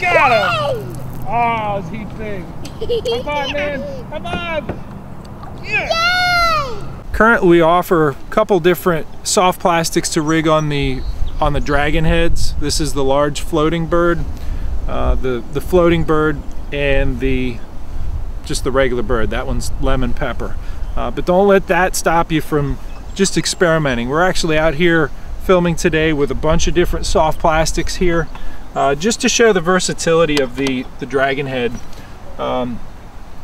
Got him! Oh, is he big? High five, man! High five! Yeah! Currently, we offer a couple different soft plastics to rig on the Draggin Heads. This is the large floating bird, the floating bird, and just the regular bird. That one's lemon pepper. But don't let that stop you from just experimenting. We're actually out here filming today with a bunch of different soft plastics here, just to show the versatility of the Draggin Head.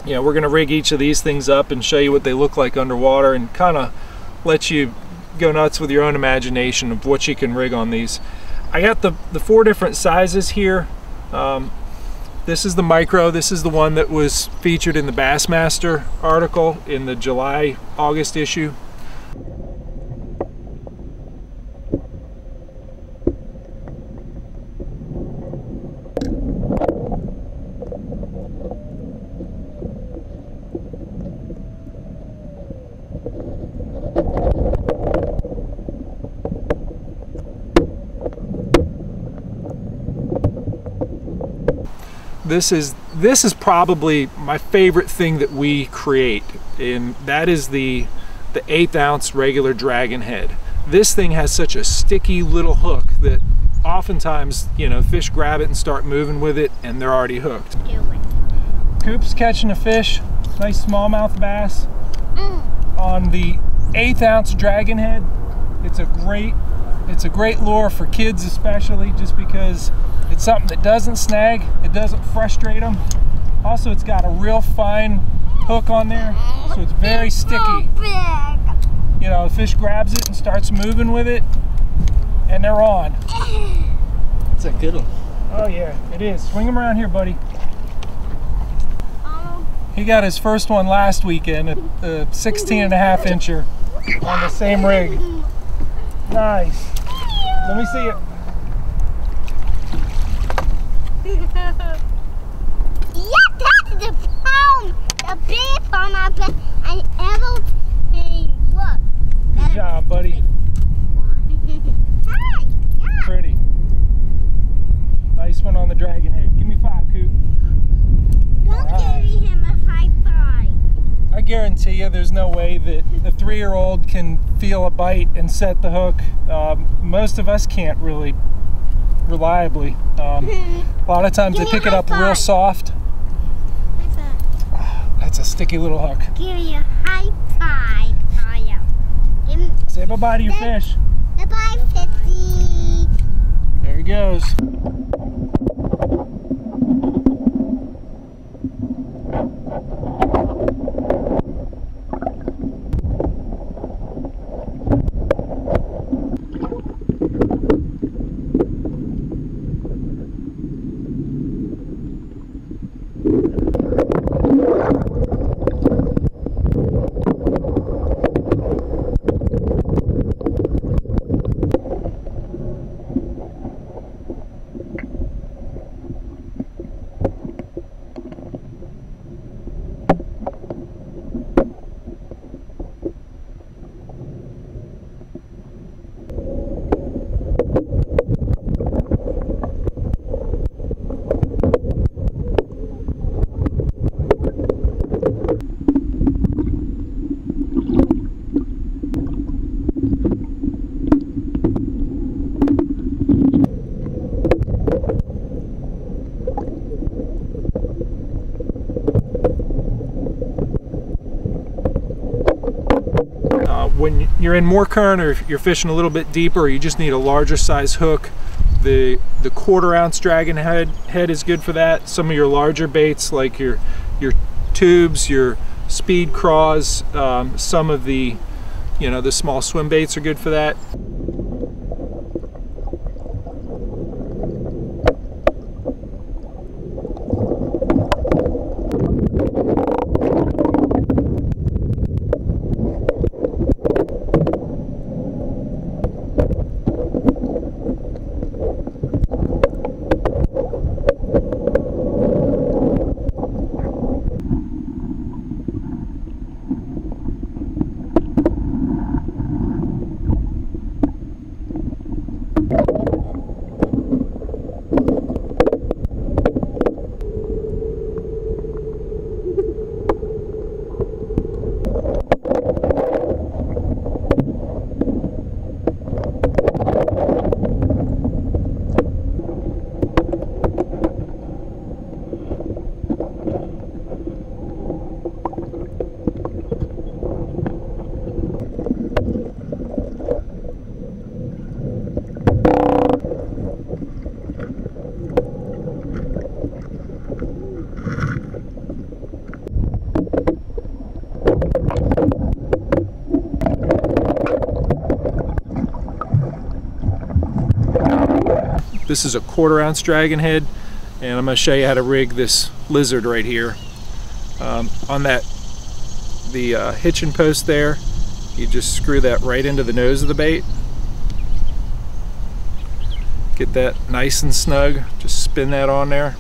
You know, we're going to rig each of these things up and show you what they look like underwater and kind of let you go nuts with your own imagination of what you can rig on these. I got the 4 different sizes here. This is the micro. This is the one that was featured in the Bassmaster article in the July-August issue. This is probably my favorite thing that we create, and that is the 1/8 ounce regular Draggin Head. This thing has such a sticky little hook that oftentimes, you know, fish grab it and start moving with it and they're already hooked. Coop's catching a fish, nice smallmouth bass on the 1/8 ounce Draggin Head. It's a great lure for kids, especially just because it's something that doesn't snag, it doesn't frustrate them. Also, it's got a real fine hook on there, so it's very sticky. You know, the fish grabs it and starts moving with it, and they're on. It's a good one. Oh yeah, it is. Swing him around here, buddy. He got his first one last weekend, a 16.5 incher on the same rig. Nice. Let me see it. The big palm and ever look. Good job, buddy. Hi. Yeah. Pretty. Nice one on the Draggin Head. Give me 5, Coop. Don't give him a high five. I guarantee you there's no way that a 3-year-old can feel a bite and set the hook. Most of us can't really reliably. A lot of times they pick it up real soft. That's a sticky little hook. Give me a high five. Say bye-bye to your fish. Bye-bye, Fitzy. There he goes. When you're in more current, or if you're fishing a little bit deeper, or you just need a larger size hook, the 1/4 ounce Draggin Head is good for that. Some of your larger baits, like your tubes, your speed craws, some of the, you know, the small swim baits are good for that. This is a 1/4 ounce dragon head, and I'm going to show you how to rig this lizard right here. On the hitching post there, you just screw that right into the nose of the bait. Get that nice and snug. Just spin that on there.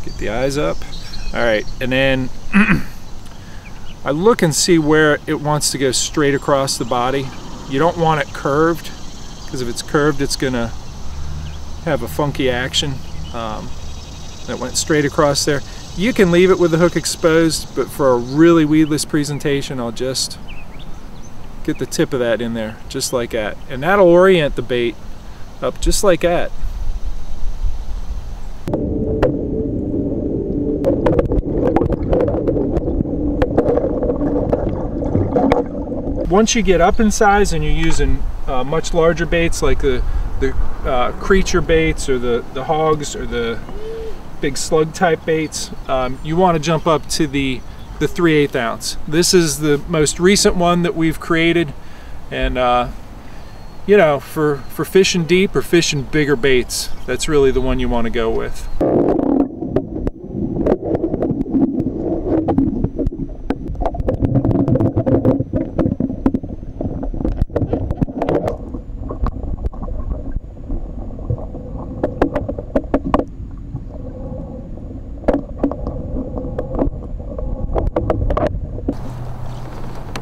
Get the eyes up. All right, and then I look and see where it wants to go straight across the body. You don't want it curved, because if it's curved, it's gonna have a funky action. That went straight across there. You can leave it with the hook exposed, but for a really weedless presentation, I'll just get the tip of that in there, just like that. And that'll orient the bait up just like that. Once you get up in size and you're using much larger baits like the creature baits or the hogs or the big slug type baits, you want to jump up to the 3/8 ounce. This is the most recent one that we've created, and you know, for fishing deep or fishing bigger baits, that's really the one you want to go with.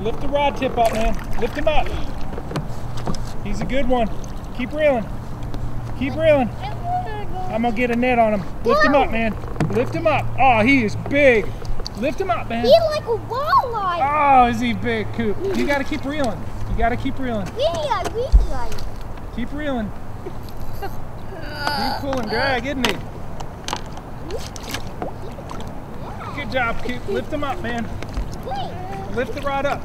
Lift the rod tip up, man. Lift him up. He's a good one. Keep reeling. Keep reeling. I'm gonna get a net on him. Lift him up, man. Lift him up. Oh, he is big. Lift him up, man. He's like a walleye. Oh, is he big, Coop? You gotta keep reeling. You gotta keep reeling. Really. Keep reeling. He's pulling drag, isn't he? Good job, Coop. Lift him up, man. Lift the rod up.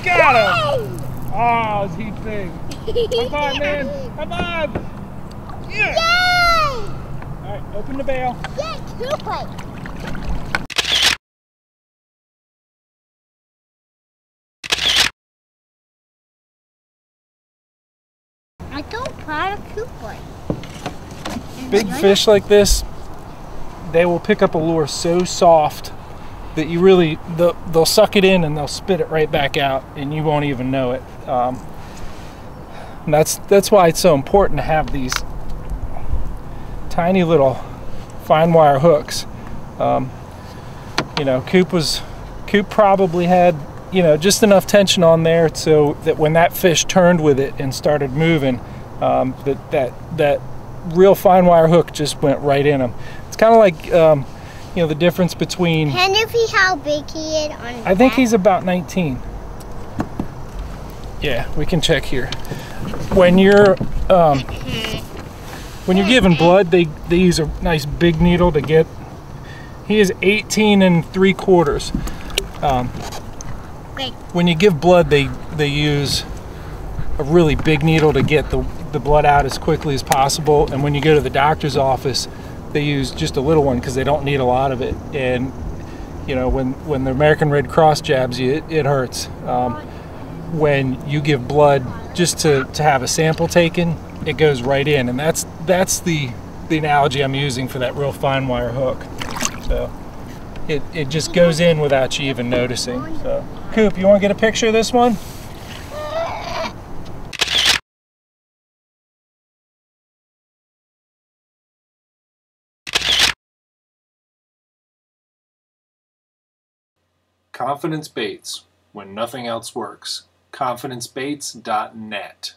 Got him! Oh, is he big? High five, man! High five! Yeah! Alright, open the bail. I don't try to coupon. Big fish like this, they will pick up a lure so soft that you really, they'll suck it in and they'll spit it right back out and you won't even know it. And that's why it's so important to have these tiny little fine wire hooks. You know, Coop probably had, you know, just enough tension on there so that when that fish turned with it and started moving, that real fine wire hook just went right in him. It's kind of like, you know, the difference between... Can you see how big he is on his I think back? he's about 19. Yeah, we can check here. When you're giving blood, they use a nice big needle to get... He is 18 3/4. When you give blood, they use a really big needle to get the blood out as quickly as possible, and when you go to the doctor's office, they use just a little one because they don't need a lot of it. And you know, when the American Red Cross jabs you, it hurts. When you give blood just to have a sample taken, it goes right in, and that's the analogy I'm using for that real fine wire hook. So it just goes in without you even noticing. So Coop, you want to get a picture of this one? Confidence Baits, when nothing else works. ConfidenceBaits.net